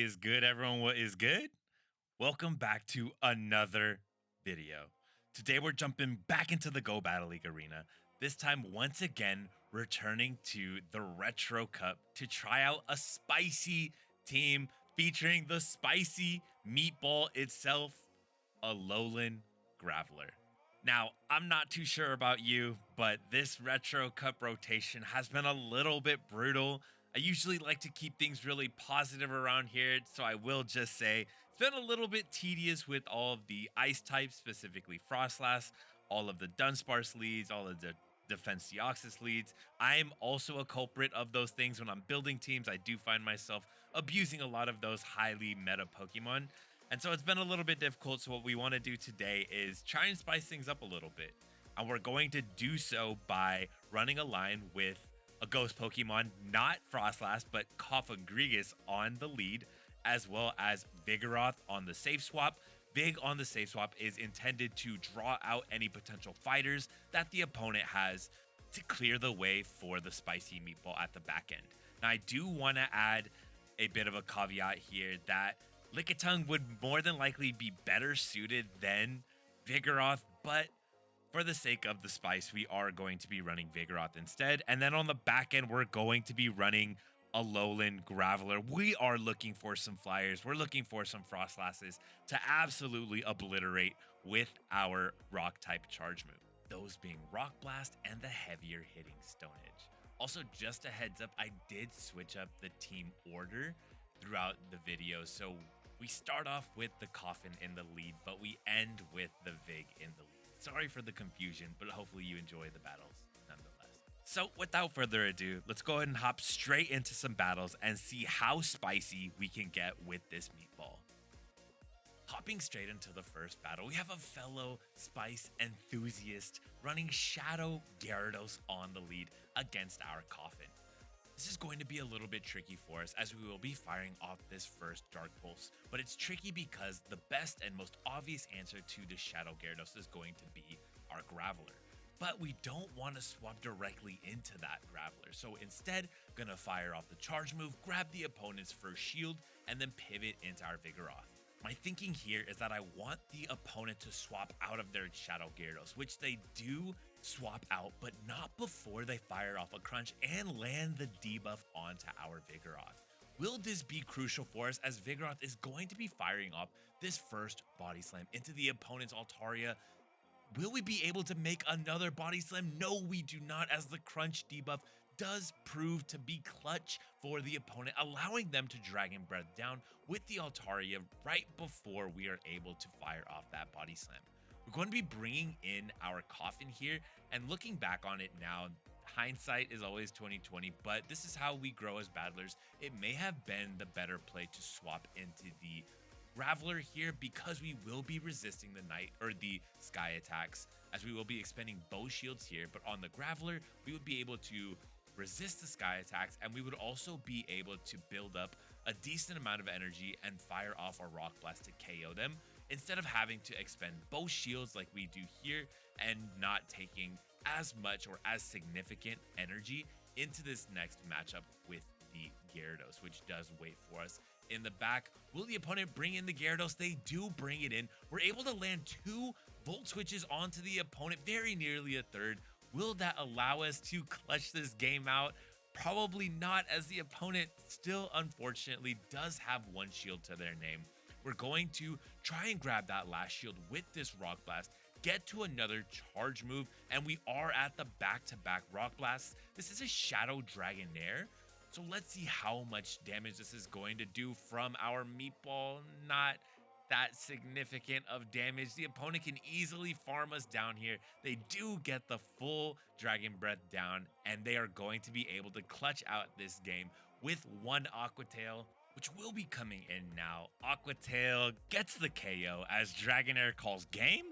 is good, everyone? What is good? Welcome back to another video. Today, we're jumping back into the Go Battle League arena. This time, once again, returning to the Retro Cup to try out a spicy team featuring the spicy meatball itself, Alolan Graveler. Now, I'm not too sure about you, but this Retro Cup rotation has been a little bit brutal. I usually like to keep things really positive around here, so I will just say it's been a little bit tedious with all of the ice types, specifically Frostlass, all of the Dunsparce leads, all of the Defense Deoxys leads. I'm also a culprit of those things when I'm building teams. I do find myself abusing a lot of those highly meta Pokemon. And so it's been a little bit difficult. So what we want to do today is try and spice things up a little bit. And we're going to do so by running a line with a ghost Pokemon, not Frostlass, but akariiiXX on the lead, as well as Vigoroth on the safe swap. Vig on the safe swap is intended to draw out any potential fighters that the opponent has to clear the way for the spicy meatball at the back end. Now, I do want to add a bit of a caveat here that Lickitung would more than likely be better suited than Vigoroth, but for the sake of the spice, we are going to be running Vigoroth instead. And then on the back end, we're going to be running Alolan Graveler. We are looking for some flyers. We're looking for some Frostlasses to absolutely obliterate with our rock type charge move. Those being Rock Blast and the heavier hitting Stone Edge. Also, just a heads up, I did switch up the team order throughout the video. So we start off with the Coffin in the lead, but we end with the Vig in the lead. Sorry for the confusion, but hopefully you enjoy the battles nonetheless. So without further ado, let's go ahead and hop straight into some battles and see how spicy we can get with this meatball. Hopping straight into the first battle, we have a fellow spice enthusiast running Shadow Gyarados on the lead against our Coffin. This is going to be a little bit tricky for us as we will be firing off this first Dark Pulse, but it's tricky because the best and most obvious answer to the Shadow Gyarados is going to be our Graveler. But we don't want to swap directly into that Graveler, so instead, gonna fire off the charge move, grab the opponent's first shield, and then pivot into our Vigoroth. My thinking here is that I want the opponent to swap out of their Shadow Gyarados, which they do swap out, but not before they fire off a Crunch and land the debuff onto our Vigoroth. Will this be crucial for us as Vigoroth is going to be firing off this first Body Slam into the opponent's Altaria? Will we be able to make another Body Slam? No, we do not, as the Crunch debuff does prove to be clutch for the opponent, allowing them to Dragon Breath down with the Altaria right before we are able to fire off that Body Slam. We're going to be bringing in our Coffin here, and looking back on it now, hindsight is always 2020, but this is how we grow as battlers. It may have been the better play to swap into the Graveler here because we will be resisting the night or the sky attacks, as we will be expending bow shields here, but on the Graveler, we would be able to resist the sky attacks, and we would also be able to build up a decent amount of energy and fire off our Rock Blast to KO them instead of having to expend both shields like we do here and not taking as much or as significant energy into this next matchup with the Gyarados, which does wait for us in the back. Will the opponent bring in the Gyarados? They do bring it in. We're able to land 2 Volt Switches onto the opponent, very nearly a third. Will that allow us to clutch this game out? Probably not, as the opponent still unfortunately does have 1 shield to their name. We're going to try and grab that last shield with this Rock Blast, get to another charge move, and we are at the back-to-back Rock Blasts. This is a Shadow Dragonair, so let's see how much damage this is going to do from our meatball. Not that significant of damage. The opponent can easily farm us down here. They do get the full Dragon Breath down, and they are going to be able to clutch out this game with 1 Aqua Tail, which will be coming in now. Aqua Tail gets the KO as Dragonair calls game.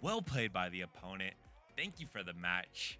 Well played by the opponent. Thank you for the match.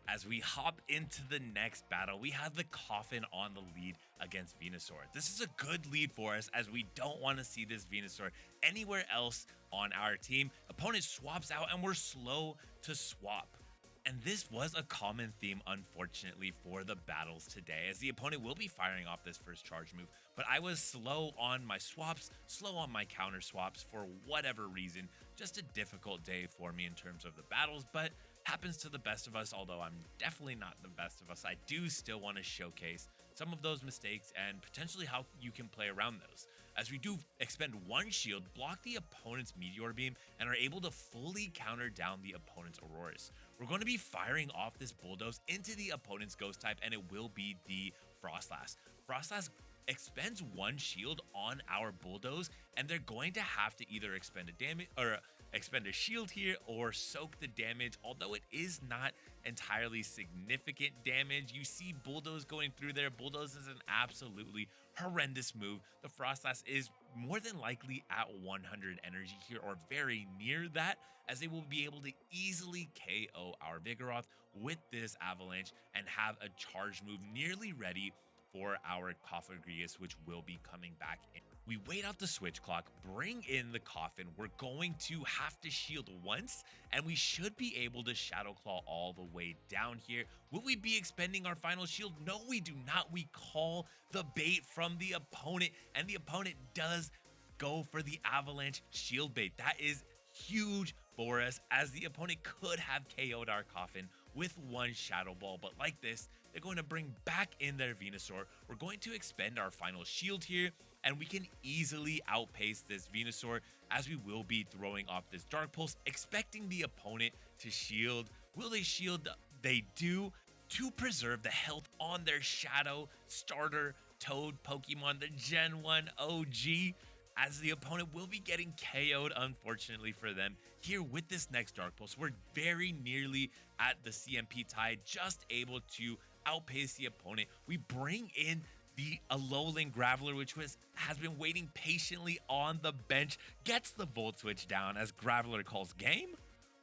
As we hop into the next battle, we have the Coffin on the lead against Venusaur. This is a good lead for us as we don't want to see this Venusaur anywhere else on our team. Opponent swaps out and we're slow to swap. And this was a common theme, unfortunately, for the battles today, as the opponent will be firing off this first charge move, but I was slow on my swaps, slow on my counter swaps for whatever reason. Just a difficult day for me in terms of the battles, but happens to the best of us. Although I'm definitely not the best of us, I do still want to showcase some of those mistakes and potentially how you can play around those. As we do expend one shield, block the opponent's Meteor Beam, and are able to fully counter down the opponent's Auroras. We're going to be firing off this Bulldoze into the opponent's Ghost type, and it will be the Frostlass. Frostlass expends one shield on our Bulldoze, and they're going to have to either expend a damage or expend a shield here or soak the damage. Although it is not entirely significant damage, you see Bulldoze going through there. Bulldoze is an absolutely horrendous move. The Frostlass is more than likely at 100 energy here, or very near that, as they will be able to easily KO our Vigoroth with this Avalanche and have a charge move nearly ready for our akariiXX, which will be coming back in. We wait out the switch clock, bring in the Coffin. We're going to have to shield once, and we should be able to Shadow Claw all the way down here. Will we be expending our final shield? No, we do not. We call the bait from the opponent, and the opponent does go for the Avalanche shield bait. That is huge for us, as the opponent could have KO'd our Coffin with one Shadow Ball, but like this, they're going to bring back in their Venusaur. We're going to expend our final shield here, and we can easily outpace this Venusaur, as we will be throwing off this Dark Pulse, expecting the opponent to shield. Will they shield? They do, to preserve the health on their Shadow starter Toad Pokemon, the Gen 1 OG, as the opponent will be getting KO'd, unfortunately for them. Here with this next Dark Pulse, we're very nearly at the CMP tide, just able to outpace the opponent. We bring in the Alolan Graveler, which has been waiting patiently on the bench, gets the Volt Switch down as Graveler calls game.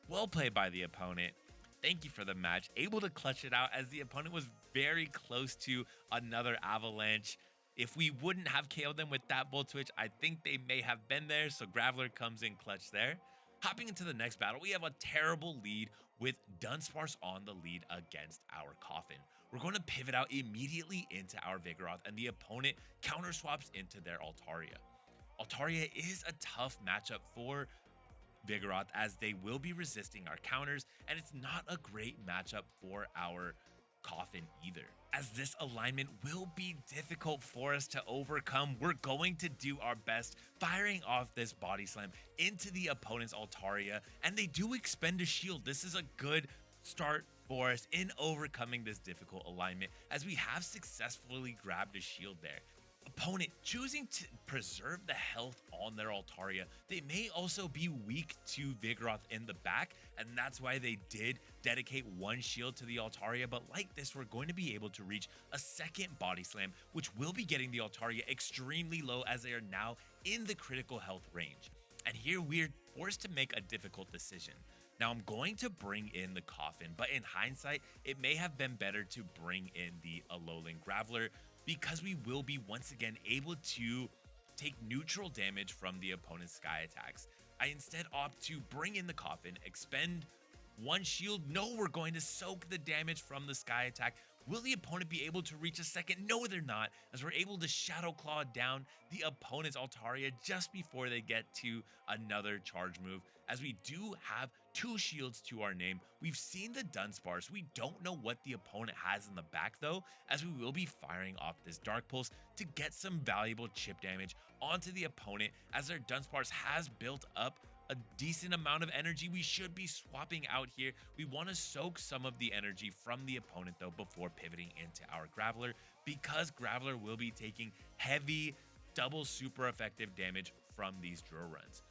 Well played by the opponent. Thank you for the match. Able to clutch it out, as the opponent was very close to another Avalanche. If we wouldn't have KO'd them with that Volt Switch, I think they may have been there, so Graveler comes in clutch there. Hopping into the next battle, we have a terrible lead with Dunsparce on the lead against our Coffin. We're going to pivot out immediately into our Vigoroth, and the opponent counter swaps into their Altaria. Altaria is a tough matchup for Vigoroth, as they will be resisting our counters, and it's not a great matchup for our Coffin either, as this alignment will be difficult for us to overcome. We're going to do our best, firing off this Body Slam into the opponent's Altaria, and they do expend a shield. This is a good start for us in overcoming this difficult alignment, as we have successfully grabbed a shield there. Opponent choosing to preserve the health on their Altaria. They may also be weak to Vigoroth in the back, and that's why they did dedicate one shield to the Altaria. But like this, we're going to be able to reach a second Body Slam, which will be getting the Altaria extremely low, as they are now in the critical health range. And here we're forced to make a difficult decision. Now I'm going to bring in the Coffin, but in hindsight, it may have been better to bring in the Alolan Graveler, because we will be once again able to take neutral damage from the opponent's Sky attacks. I instead opt to bring in the Coffin, expend one shield. No, we're going to soak the damage from the Sky attack. Will the opponent be able to reach a second? No, they're not, as we're able to Shadow Claw down the opponent's Altaria just before they get to another charge move, as we do have two shields to our name. We've seen the Dunsparce. We don't know what the opponent has in the back though, as we will be firing off this Dark Pulse to get some valuable chip damage onto the opponent, as their Dunsparce has built up a decent amount of energy. We should be swapping out here. We want to soak some of the energy from the opponent though before pivoting into our Graveler, because Graveler will be taking heavy double super effective damage from these drill runs.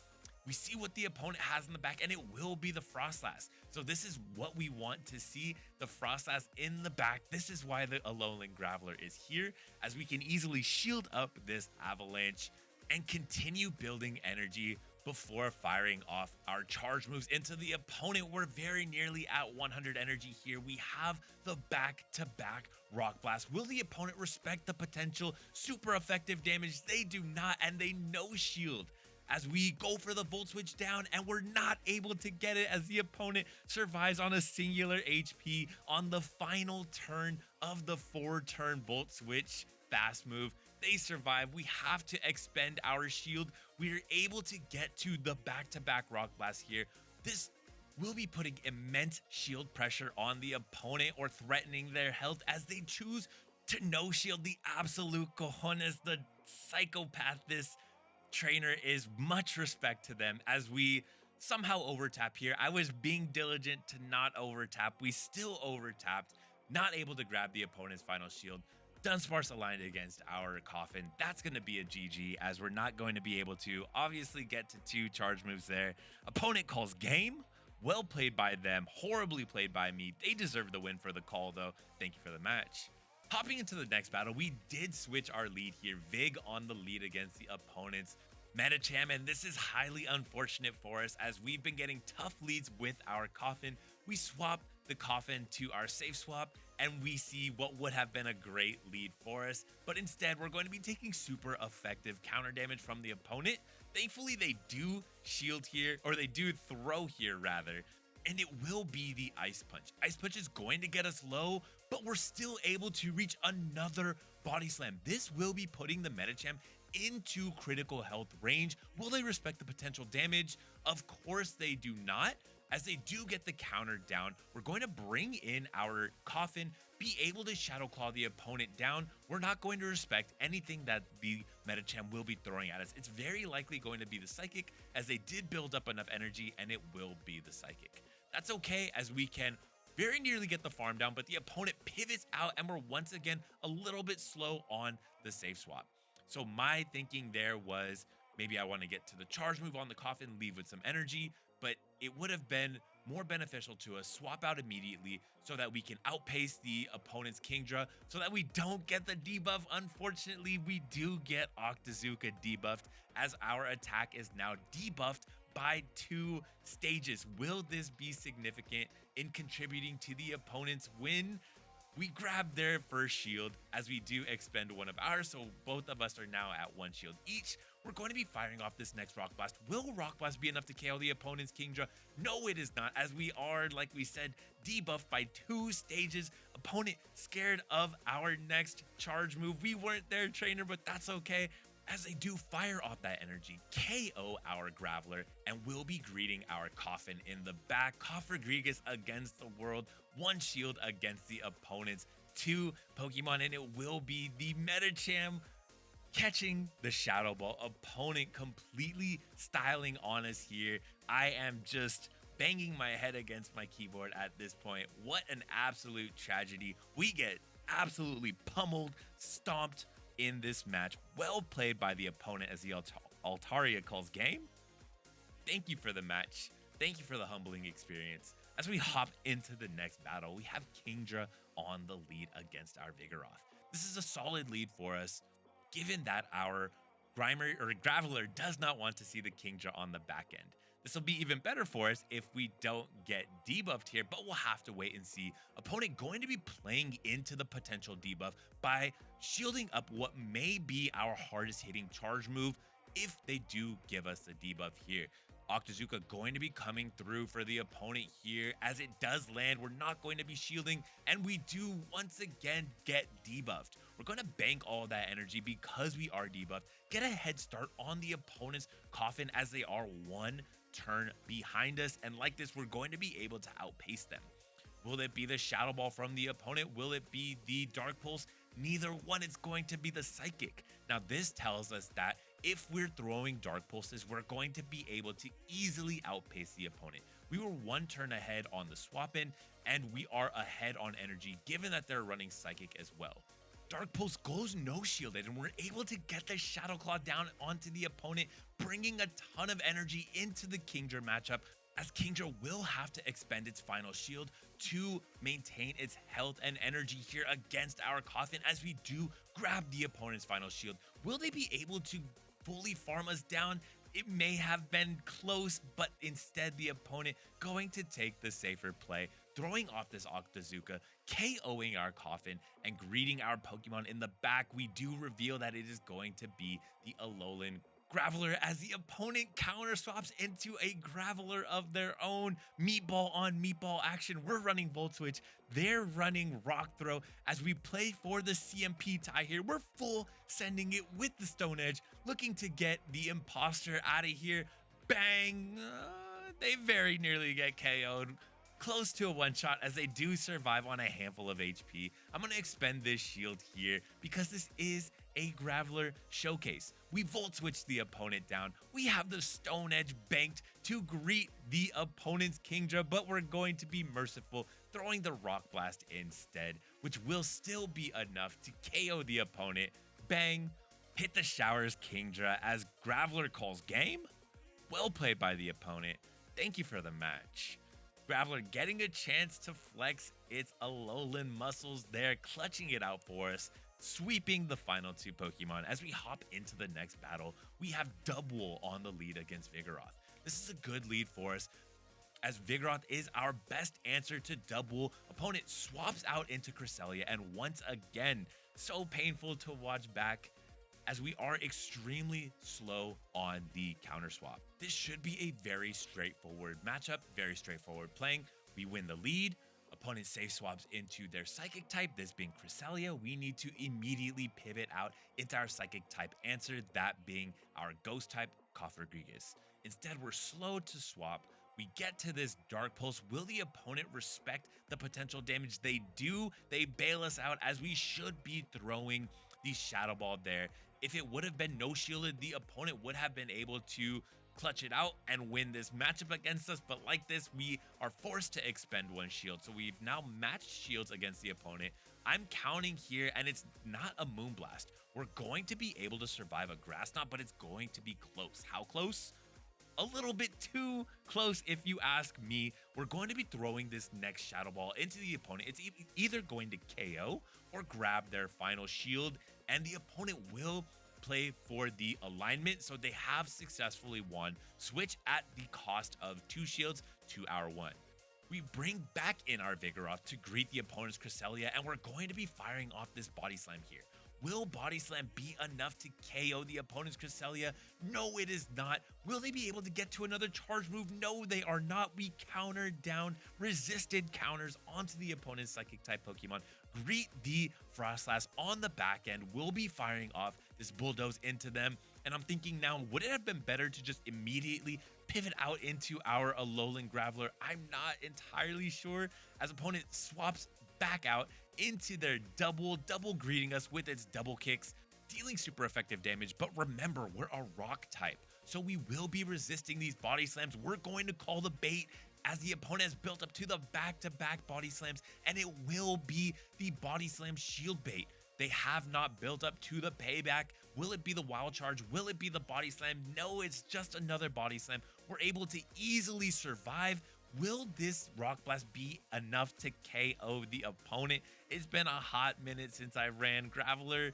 We see what the opponent has in the back, and it will be the Frostlass. So this is what we want to see, the Frostlass in the back. This is why the Alolan Graveler is here, as we can easily shield up this Avalanche and continue building energy before firing off our charge moves into the opponent. We're very nearly at 100 energy here. We have the back-to-back Rock Blast. Will the opponent respect the potential super effective damage? They do not, and they no shield, as we go for the Volt Switch down, and we're not able to get it, as the opponent survives on a singular HP on the final turn of the 4-turn Volt Switch fast move. They survive. We have to expend our shield. We are able to get to the back-to-back Rock Blast here. This will be putting immense shield pressure on the opponent or threatening their health as they choose to no shield. The absolute cojones, the psychopath this trainer is. Much respect to them as we somehow overtap here. I was being diligent to not overtap. We still overtapped, not able to grab the opponent's final shield. Dunsparce aligned against our Coffin. That's going to be a GG as we're not going to be able to obviously get to 2 charge moves there. Opponent calls game. Well played by them. Horribly played by me. They deserve the win for the call though. Thank you for the match. Hopping into the next battle, we did switch our lead here. Vig on the lead against the opponent's Medicham, and this is highly unfortunate for us as we've been getting tough leads with our Coffin. We swap the Coffin to our safe swap, and we see what would have been a great lead for us, but instead we're going to be taking super effective counter damage from the opponent. Thankfully, they do shield here, or they do throw here rather, and it will be the Ice Punch. Ice Punch is going to get us low, but we're still able to reach another Body Slam. This will be putting the Medicham into critical health range. Will they respect the potential damage? Of course they do not. As they do get the counter down, we're going to bring in our Coffin, be able to Shadow Claw the opponent down. We're not going to respect anything that the Medicham will be throwing at us. It's very likely going to be the Psychic, as they did build up enough energy, and it will be the Psychic. That's okay, as we can very nearly get the farm down, but the opponent pivots out, and we're once again a little bit slow on the safe swap. So my thinking there was, maybe I want to get to the charge move on the Coffin, leave with some energy, but it would have been more beneficial to us swap out immediately so that we can outpace the opponent's Kingdra, so that we don't get the debuff. Unfortunately, we do get Octazooka debuffed, as our attack is now debuffed by 2 stages. Will this be significant in contributing to the opponent's win? We grab their first shield as we do expend one of ours, so both of us are now at 1 shield each. We're going to be firing off this next Rock Blast. Will Rock Blast be enough to KO the opponent's Kingdra? No, it is not, as we are, like we said, debuffed by 2 stages. Opponent scared of our next charge move. We weren't their trainer, but that's okay, as they do fire off that energy, KO our Graveler, and will be greeting our Coffin in the back. Coffergregus against the world, 1 shield against the opponent's 2 Pokemon, and it will be the Medicham catching the Shadow Ball. Opponent completely styling on us here. I am just banging my head against my keyboard at this point. What an absolute tragedy. We get absolutely pummeled, stomped in this match. Well played by the opponent, as the Altaria calls game. Thank you for the match. Thank you for the humbling experience. As we hop into the next battle, we have Kingdra on the lead against our Vigoroth. This is a solid lead for us, given that our Graveler does not want to see the Kingdra on the back end. This will be even better for us if we don't get debuffed here, but we'll have to wait and see. Opponent going to be playing into the potential debuff by shielding up what may be our hardest hitting charge move if they do give us the debuff here. Octazooka going to be coming through for the opponent here. As it does land, we're not going to be shielding, and we do once again get debuffed. We're going to bank all that energy because we are debuffed, get a head start on the opponent's Coffin as they are 1 turn behind us, and like this, we're going to be able to outpace them. Will it be the Shadow Ball from the opponent? Will it be the Dark Pulse? Neither one. It's going to be the Psychic. Now, this tells us that if we're throwing Dark Pulses, we're going to be able to easily outpace the opponent. We were 1 turn ahead on the swap-in, and we are ahead on energy, given that they're running Psychic as well. Dark Pulse goes no shielded, and we're able to get the Shadow Claw down onto the opponent, bringing a ton of energy into the Kingdra matchup, as Kingdra will have to expend its final shield to maintain its health and energy here against our Coffin, as we do grab the opponent's final shield. Will they be able to fully farm us down? It may have been close, but instead the opponent going to take the safer play, throwing off this Octazooka, KOing our Coffin, and greeting our Pokemon in the back. We do reveal that it is going to be the Alolan Graveler as the opponent counter swaps into a Graveler of their own. Meatball on meatball action. We're running Volt Switch. They're running Rock Throw as we play for the CMP tie here. We're full sending it with the Stone Edge, looking to get the imposter out of here. Bang! They very nearly get KO'd. Close to a one-shot as they do survive on a handful of HP. I'm going to expend this shield here because this is a Graveler showcase. We Volt Switch the opponent down. We have the Stone Edge banked to greet the opponent's Kingdra, but we're going to be merciful, throwing the Rock Blast instead, which will still be enough to KO the opponent. Bang! Hit the showers Kingdra as Graveler calls game. Well played by the opponent. Thank you for the match. Graveler getting a chance to flex its Alolan muscles there, clutching it out for us, sweeping the final two Pokemon. As we hop into the next battle, we have Dubwool on the lead against Vigoroth. This is a good lead for us, as Vigoroth is our best answer to Dubwool. Opponent swaps out into Cresselia, and once again, so painful to watch back, as we are extremely slow on the counter swap. This should be a very straightforward matchup, very straightforward playing. We win the lead. Opponent safe swaps into their Psychic type, this being Cresselia. We need to immediately pivot out into our Psychic type answer, that being our Ghost type, Cofagrigus. Instead, we're slow to swap. We get to this Dark Pulse. Will the opponent respect the potential damage? They do. They bail us out as we should be throwing the Shadow Ball there. If it would have been no shielded, the opponent would have been able to clutch it out and win this matchup against us. But like this, we are forced to expend one shield. So we've now matched shields against the opponent. I'm counting here, and it's not a Moonblast. We're going to be able to survive a Grass Knot, but it's going to be close. How close? A little bit too close if you ask me. We're going to be throwing this next Shadow Ball into the opponent. It's either going to KO or grab their final shield, and the opponent will play for the alignment, so they have successfully won. Switch at the cost of 2 shields to our 1. We bring back in our Vigoroth to greet the opponent's Cresselia, and we're going to be firing off this Body Slam here. Will Body Slam be enough to KO the opponent's Cresselia? No, it is not. Will they be able to get to another charge move? No, they are not. We countered down, resisted counters onto the opponent's Psychic type Pokemon. Greet the Frostlass on the back end. We'll be firing off this Bulldoze into them. And I'm thinking now, would it have been better to just immediately pivot out into our Alolan Graveler? I'm not entirely sure, as opponent swaps back out into their double greeting us with its double kicks, dealing super effective damage. But remember, we're a rock type, so we will be resisting these body slams. We're going to call the bait, as the opponent has built up to the back-to-back body slams, and it will be the body slam shield bait. They have not built up to the payback. Will it be the wild charge? Will it be the body slam? No, it's just another body slam. We're able to easily survive. Will this Rock Blast be enough to KO the opponent? It's been a hot minute since I ran Graveler.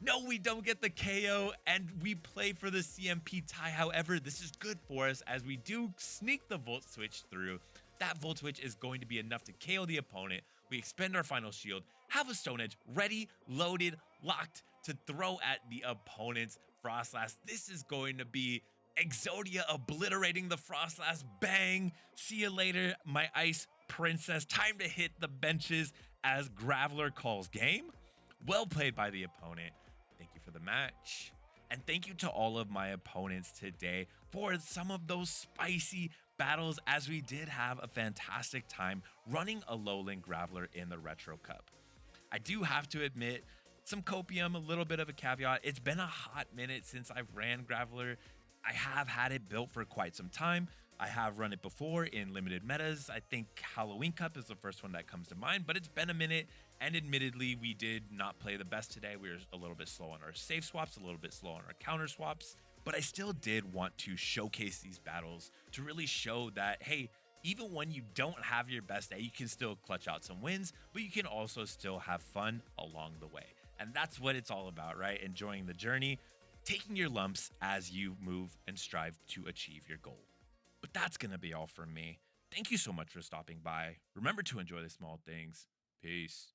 No, we don't get the KO, and we play for the CMP tie. However, this is good for us as we do sneak the Volt Switch through. That Volt Switch is going to be enough to KO the opponent. We expend our final shield, have a Stone Edge ready, loaded, locked to throw at the opponent's Frostlass. This is going to be Exodia obliterating the Frostlass. Bang! See you later, my Ice Princess. Time to hit the benches as Graveler calls game. Well played by the opponent. Thank you for the match. And thank you to all of my opponents today for some of those spicy battles, as we did have a fantastic time running Alolan Graveler in the Retro Cup. I do have to admit, some copium, a little bit of a caveat. It's been a hot minute since I've ran Graveler. I have had it built for quite some time. I have run it before in limited metas. I think Halloween Cup is the first one that comes to mind, but it's been a minute, and admittedly, we did not play the best today. We were a little bit slow on our safe swaps, a little bit slow on our counter swaps, but I still did want to showcase these battles to really show that, hey, even when you don't have your best day, you can still clutch out some wins, but you can also still have fun along the way. And that's what it's all about, right? Enjoying the journey, taking your lumps as you move and strive to achieve your goal. But that's going to be all from me. Thank you so much for stopping by. Remember to enjoy the small things. Peace.